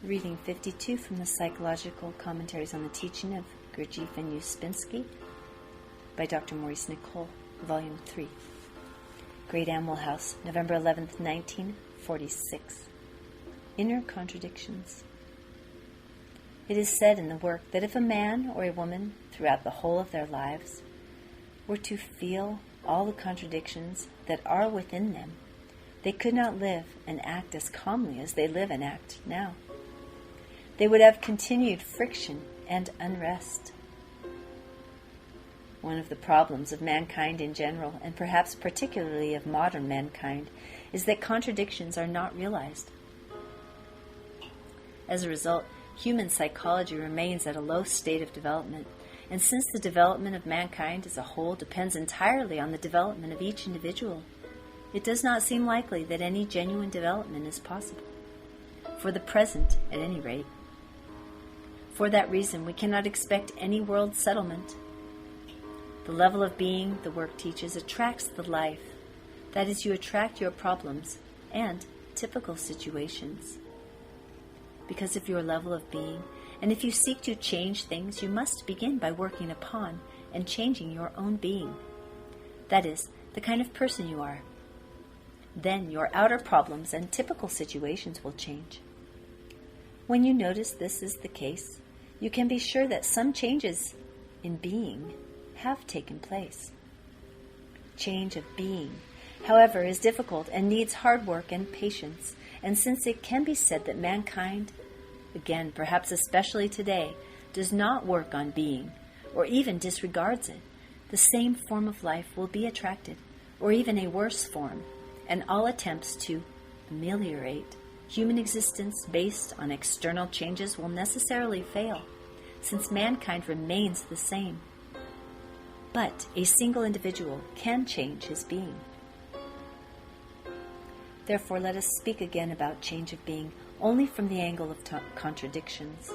Reading 52 from the Psychological Commentaries on the Teaching of Gurdjieff and Ouspensky by Dr. Maurice Nicoll, Volume 3. Great Animal House, November 11th, 1946. Inner Contradictions. It is said in the work that if a man or a woman, throughout the whole of their lives, were to feel all the contradictions that are within them, they could not live and act as calmly as they live and act now. They would have continued friction and unrest. One of the problems of mankind in general, and perhaps particularly of modern mankind, is that contradictions are not realized. As a result, human psychology remains at a low state of development, and since the development of mankind as a whole depends entirely on the development of each individual, it does not seem likely that any genuine development is possible, for the present at any rate. For that reason, we cannot expect any world settlement. The level of being, the work teaches, attracts the life. That is, you attract your problems and typical situations. Because of your level of being, and if you seek to change things, you must begin by working upon and changing your own being. That is, the kind of person you are. Then your outer problems and typical situations will change. When you notice this is the case, you can be sure that some changes in being have taken place. Change of being, however, is difficult and needs hard work and patience, and since it can be said that mankind, again, perhaps especially today, does not work on being, or even disregards it, the same form of life will be attracted, or even a worse form, and all attempts to ameliorate human existence based on external changes will necessarily fail, since mankind remains the same. But a single individual can change his being. Therefore, let us speak again about change of being only from the angle of contradictions.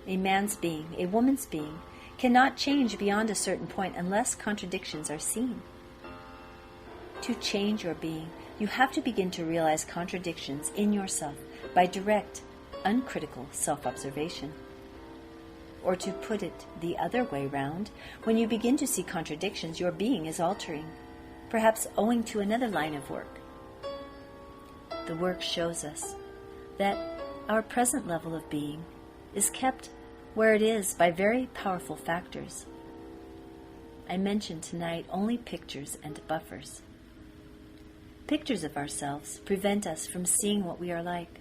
A man's being, a woman's being, cannot change beyond a certain point unless contradictions are seen. To change your being, you have to begin to realize contradictions in yourself by direct, uncritical self-observation. Or to put it the other way round, when you begin to see contradictions, your being is altering, perhaps owing to another line of work. The work shows us that our present level of being is kept where it is by very powerful factors. I mention tonight only pictures and buffers. Pictures of ourselves prevent us from seeing what we are like.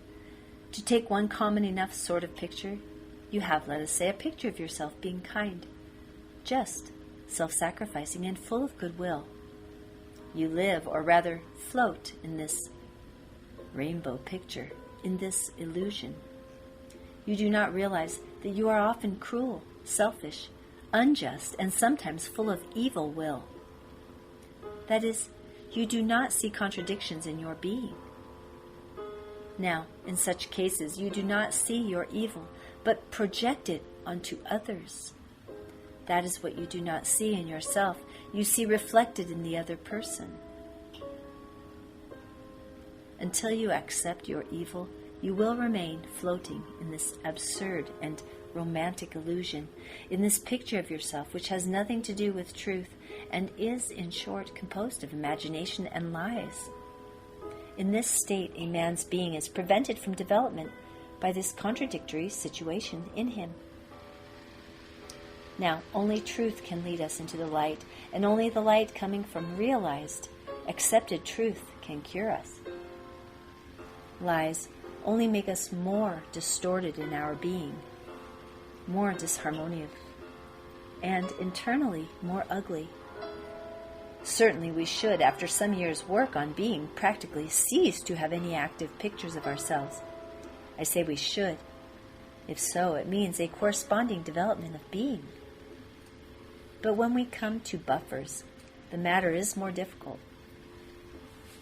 To take one common enough sort of picture, you have, let us say, a picture of yourself being kind, just, self-sacrificing, and full of goodwill. You live, or rather float, in this rainbow picture, in this illusion. You do not realize that you are often cruel, selfish, unjust, and sometimes full of evil will. That is, you do not see contradictions in your being. Now, in such cases, you do not see your evil, but project it onto others. That is what you do not see in yourself. You see reflected in the other person. Until you accept your evil, you will remain floating in this absurd and romantic illusion, in this picture of yourself which has nothing to do with truth and is, in short, composed of imagination and lies. In this state, a man's being is prevented from development by this contradictory situation in him. Now, only truth can lead us into the light, and only the light coming from realized, accepted truth can cure us. Lies only make us more distorted in our being, more disharmonious, and internally more ugly. Certainly we should, after some years' work on being, practically cease to have any active pictures of ourselves. I say we should. If so, it means a corresponding development of being. But when we come to buffers, the matter is more difficult.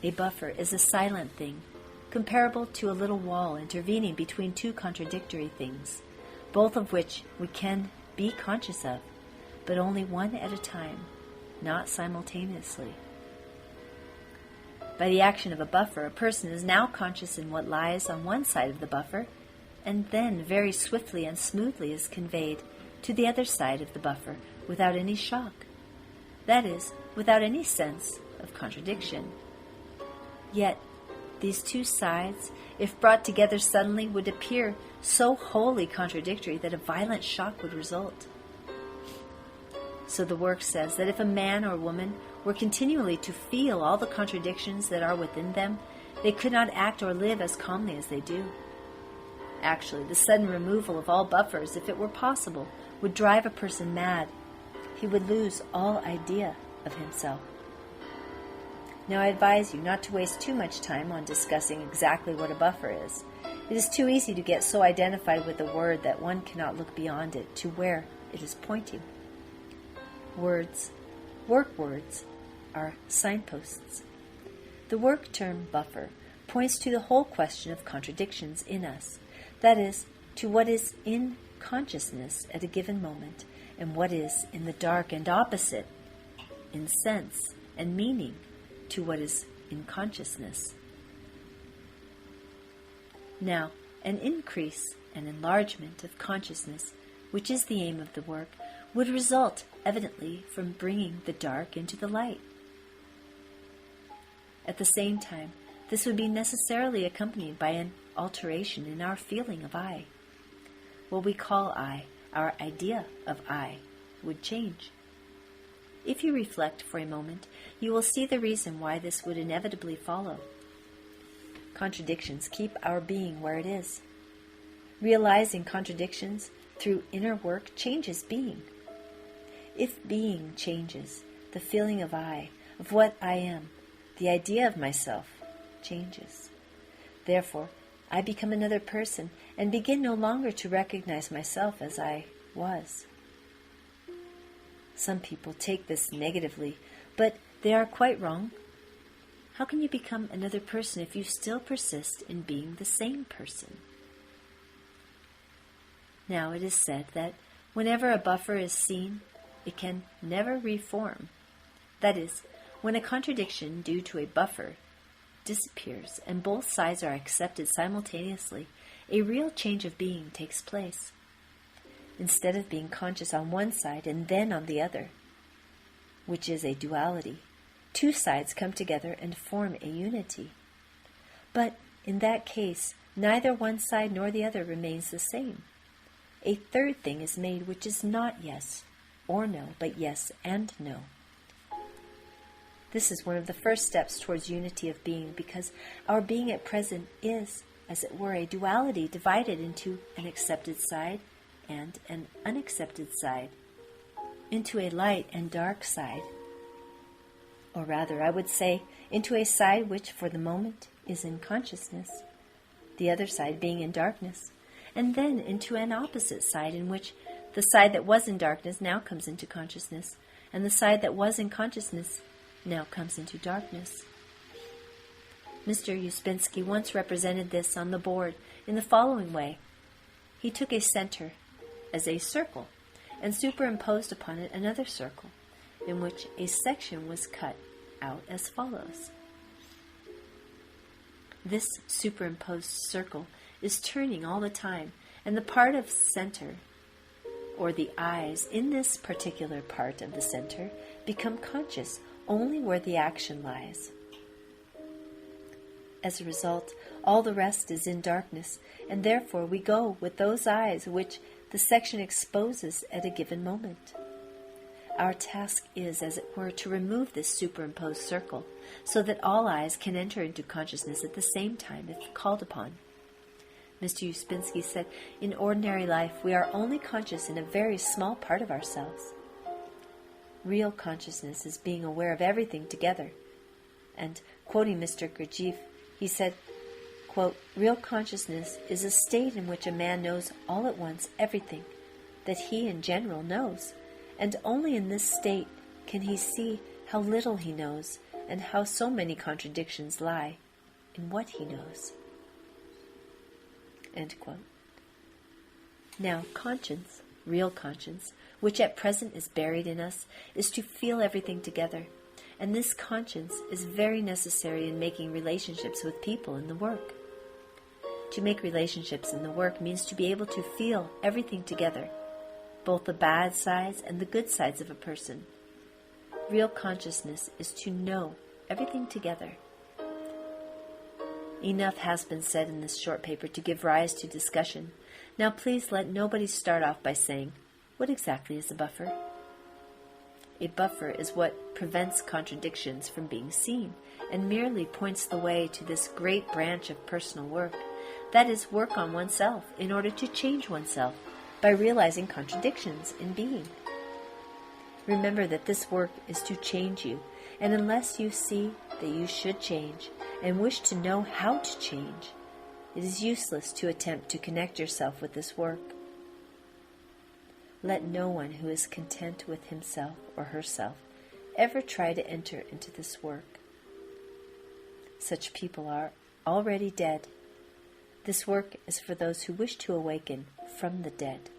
A buffer is a silent thing, comparable to a little wall intervening between two contradictory things, both of which we can be conscious of, but only one at a time, not simultaneously. By the action of a buffer, a person is now conscious in what lies on one side of the buffer, and then very swiftly and smoothly is conveyed to the other side of the buffer without any shock. That is, without any sense of contradiction. Yet, these two sides, if brought together suddenly, would appear so wholly contradictory that a violent shock would result. So the work says that if a man or woman were continually to feel all the contradictions that are within them, they could not act or live as calmly as they do. Actually, the sudden removal of all buffers, if it were possible, would drive a person mad. He would lose all idea of himself. Now I advise you not to waste too much time on discussing exactly what a buffer is. It is too easy to get so identified with the word that one cannot look beyond it to where it is pointing. Words, work words, are signposts. The work term buffer points to the whole question of contradictions in us, that is, to what is in consciousness at a given moment and what is in the dark, and opposite in sense and meaning to what is in consciousness. Now, an increase and enlargement of consciousness, which is the aim of the work, would result evidently from bringing the dark into the light. At the same time, this would be necessarily accompanied by an alteration in our feeling of I. What we call I, our idea of I, would change. If you reflect for a moment, you will see the reason why this would inevitably follow. Contradictions keep our being where it is. Realizing contradictions through inner work changes being. If being changes, the feeling of I, of what I am, the idea of myself, changes. Therefore, I become another person and begin no longer to recognize myself as I was. Some people take this negatively, but they are quite wrong. How can you become another person if you still persist in being the same person? Now it is said that whenever a buffer is seen, it can never reform. That is, when a contradiction due to a buffer disappears and both sides are accepted simultaneously, a real change of being takes place. Instead of being conscious on one side and then on the other, which is a duality, two sides come together and form a unity. But in that case, neither one side nor the other remains the same. A third thing is made which is not yes or no, but yes and no. This is one of the first steps towards unity of being, because our being at present is, as it were, a duality divided into an accepted side and an unaccepted side, into a light and dark side. Or rather, I would say, into a side which for the moment is in consciousness, the other side being in darkness, and then into an opposite side in which the side that was in darkness now comes into consciousness, and the side that was in consciousness now comes into darkness. Mr. Ouspensky once represented this on the board in the following way. He took a center as a circle and superimposed upon it another circle, in which a section was cut out as follows. This superimposed circle is turning all the time, and the part of center, or the eyes in this particular part of the center, become conscious only where the action lies. As a result, all the rest is in darkness, and therefore we go with those eyes which the section exposes at a given moment. Our task is, as it were, to remove this superimposed circle, so that all eyes can enter into consciousness at the same time if called upon. Mr. Ouspensky said, in ordinary life we are only conscious in a very small part of ourselves. Real consciousness is being aware of everything together. And, quoting Mr. Gurdjieff, he said, quote, "Real consciousness is a state in which a man knows all at once everything that he in general knows, and only in this state can he see how little he knows and how so many contradictions lie in what he knows." End quote. Now, conscience, real conscience, which at present is buried in us, is to feel everything together, and this conscience is very necessary in making relationships with people in the work. To make relationships in the work means to be able to feel everything together, both the bad sides and the good sides of a person. Real consciousness is to know everything together. Enough has been said in this short paper to give rise to discussion. Now please let nobody start off by saying, what exactly is a buffer? A buffer is what prevents contradictions from being seen and merely points the way to this great branch of personal work, that is, work on oneself in order to change oneself by realizing contradictions in being. Remember that this work is to change you, and unless you see that you should change and wish to know how to change, it is useless to attempt to connect yourself with this work. Let no one who is content with himself or herself ever try to enter into this work. Such people are already dead. This work is for those who wish to awaken from the dead.